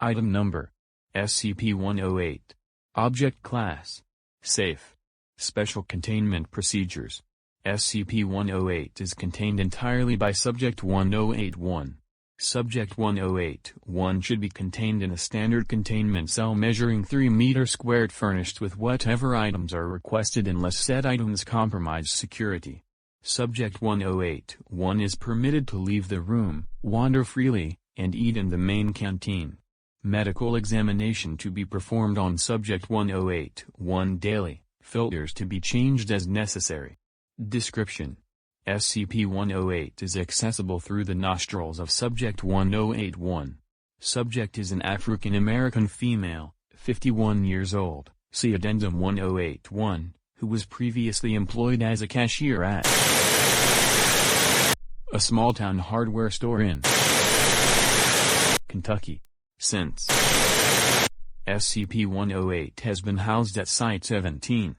Item Number: SCP-108. Object Class: Safe. Special Containment Procedures: SCP-108 is contained entirely by Subject 108-1. Subject 108-1 should be contained in a standard containment cell measuring 3 meters squared, furnished with whatever items are requested unless said items compromise security. Subject 108-1 is permitted to leave the room, wander freely, and eat in the main canteen. Medical examination to be performed on Subject 108-1 daily, filters to be changed as necessary. Description: SCP-108 is accessible through the nostrils of Subject 108-1. Subject is an African American female, 51 years old, see Addendum 108-1, who was previously employed as a cashier at a small-town hardware store in Kentucky. Since SCP-108 has been housed at Site-17.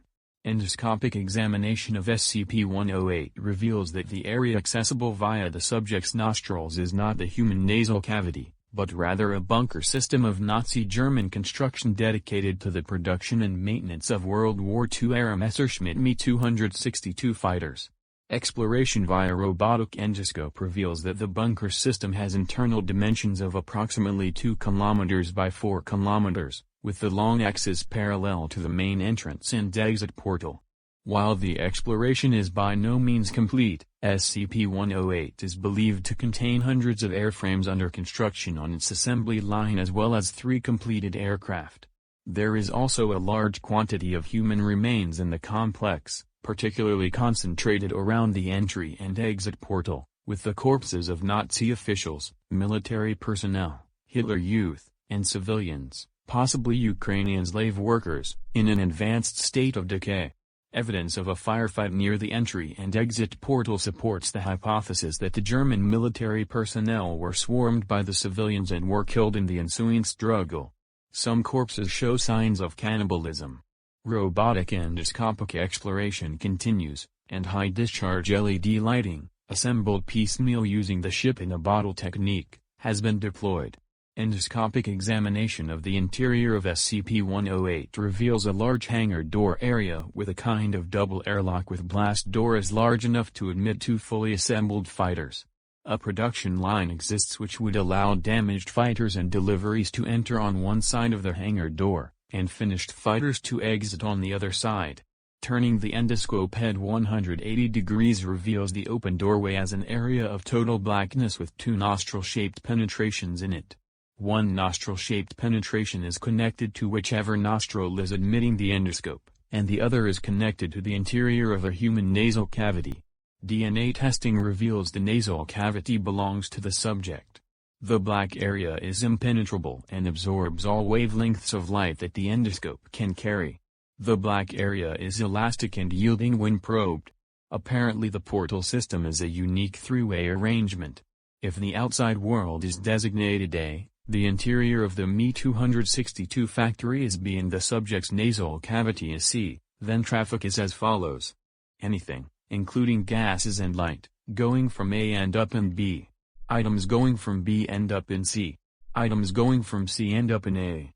Endoscopic examination of SCP-108 reveals that the area accessible via the subject's nostrils is not the human nasal cavity, but rather a bunker system of Nazi German construction dedicated to the production and maintenance of World War II-era Messerschmitt Me-262 fighters. Exploration via robotic endoscope reveals that the bunker system has internal dimensions of approximately 2 km by 4 km, with the long axis parallel to the main entrance and exit portal. While the exploration is by no means complete, SCP-108 is believed to contain hundreds of airframes under construction on its assembly line as well as 3 completed aircraft. There is also a large quantity of human remains in the complex, particularly concentrated around the entry and exit portal, with the corpses of Nazi officials, military personnel, Hitler Youth, and civilians, possibly Ukrainian slave workers, in an advanced state of decay. Evidence of a firefight near the entry and exit portal supports the hypothesis that the German military personnel were swarmed by the civilians and were killed in the ensuing struggle. Some corpses show signs of cannibalism. Robotic endoscopic exploration continues, and high-discharge LED lighting, assembled piecemeal using the ship-in-a-bottle technique, has been deployed. Endoscopic examination of the interior of SCP-108 reveals a large hangar door area with a kind of double airlock with blast doors large enough to admit 2 fully assembled fighters. A production line exists which would allow damaged fighters and deliveries to enter on one side of the hangar door, and finished fighters to exit on the other side. Turning the endoscope head 180 degrees reveals the open doorway as an area of total blackness with 2 nostril-shaped penetrations in it. One nostril-shaped penetration is connected to whichever nostril is admitting the endoscope, and the other is connected to the interior of a human nasal cavity. DNA testing reveals the nasal cavity belongs to the subject. The black area is impenetrable and absorbs all wavelengths of light that the endoscope can carry. The black area is elastic and yielding when probed. Apparently the portal system is a unique 3-way arrangement. If the outside world is designated A, the interior of the Me-262 factory is B and the subject's nasal cavity is C, then traffic is as follows. Anything, including gases and light, going from A end up in B. Items going from B end up in C. Items going from C end up in A.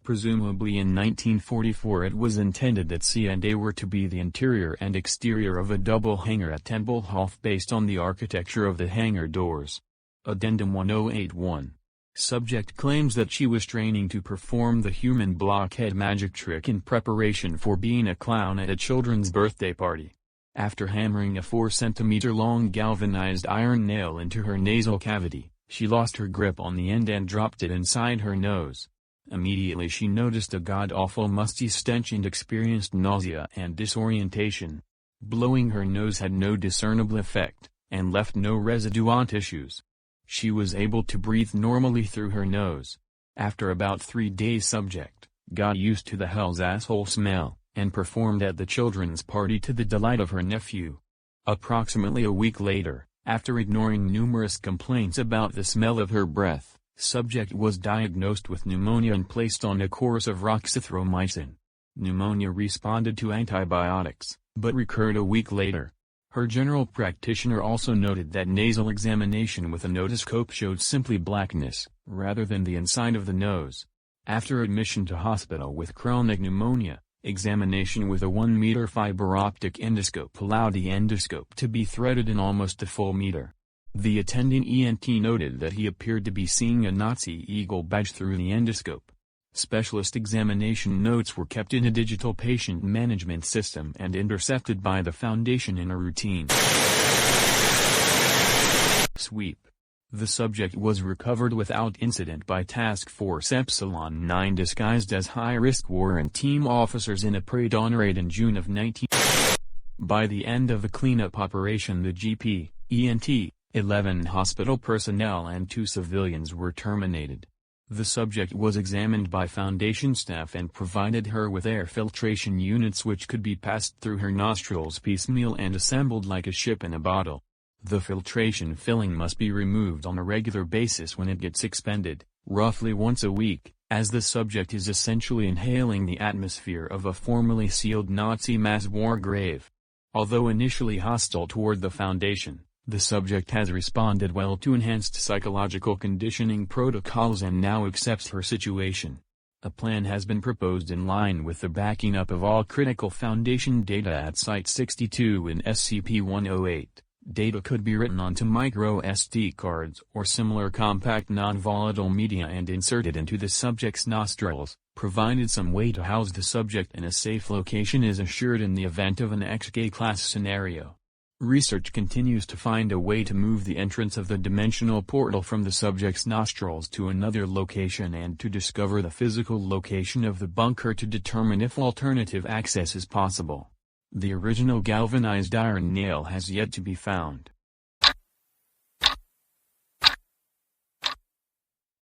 Presumably in 1944 it was intended that C and A were to be the interior and exterior of a double hangar at Tempelhof based on the architecture of the hangar doors. Addendum 108-1. Subject claims that she was training to perform the human blockhead magic trick in preparation for being a clown at a children's birthday party. After hammering a 4-centimeter-long galvanized iron nail into her nasal cavity, she lost her grip on the end and dropped it inside her nose. Immediately she noticed a god-awful musty stench and experienced nausea and disorientation. Blowing her nose had no discernible effect, and left no residue on tissues. She was able to breathe normally through her nose. After about 3 days subject got used to the hell's asshole smell, and performed at the children's party to the delight of her nephew. Approximately a week later, after ignoring numerous complaints about the smell of her breath, subject was diagnosed with pneumonia and placed on a course of roxithromycin. Pneumonia responded to antibiotics, but recurred a week later. Her general practitioner also noted that nasal examination with an otoscope showed simply blackness, rather than the inside of the nose. After admission to hospital with chronic pneumonia, examination with a 1 meter fiber optic endoscope allowed the endoscope to be threaded in almost a full meter. The attending ENT noted that he appeared to be seeing a Nazi eagle badge through the endoscope. Specialist examination notes were kept in a digital patient management system and intercepted by the Foundation in a routine sweep. The subject was recovered without incident by Task Force Epsilon 9 disguised as high-risk warrant team officers in a pre-dawn raid in June of 19. By the end of the cleanup operation, the GP, ENT, 11 hospital personnel and 2 civilians were terminated. The subject was examined by Foundation staff and provided her with air filtration units which could be passed through her nostrils piecemeal and assembled like a ship in a bottle. The filtration filling must be removed on a regular basis when it gets expended, roughly once a week, as the subject is essentially inhaling the atmosphere of a formerly sealed Nazi mass war grave. Although initially hostile toward the Foundation, the subject has responded well to enhanced psychological conditioning protocols and now accepts her situation. A plan has been proposed in line with the backing up of all critical Foundation data at Site 62 in SCP-108. Data could be written onto micro SD cards or similar compact non-volatile media and inserted into the subject's nostrils, provided some way to house the subject in a safe location is assured in the event of an XK-class scenario. Research continues to find a way to move the entrance of the dimensional portal from the subject's nostrils to another location and to discover the physical location of the bunker to determine if alternative access is possible. The original galvanized iron nail has yet to be found.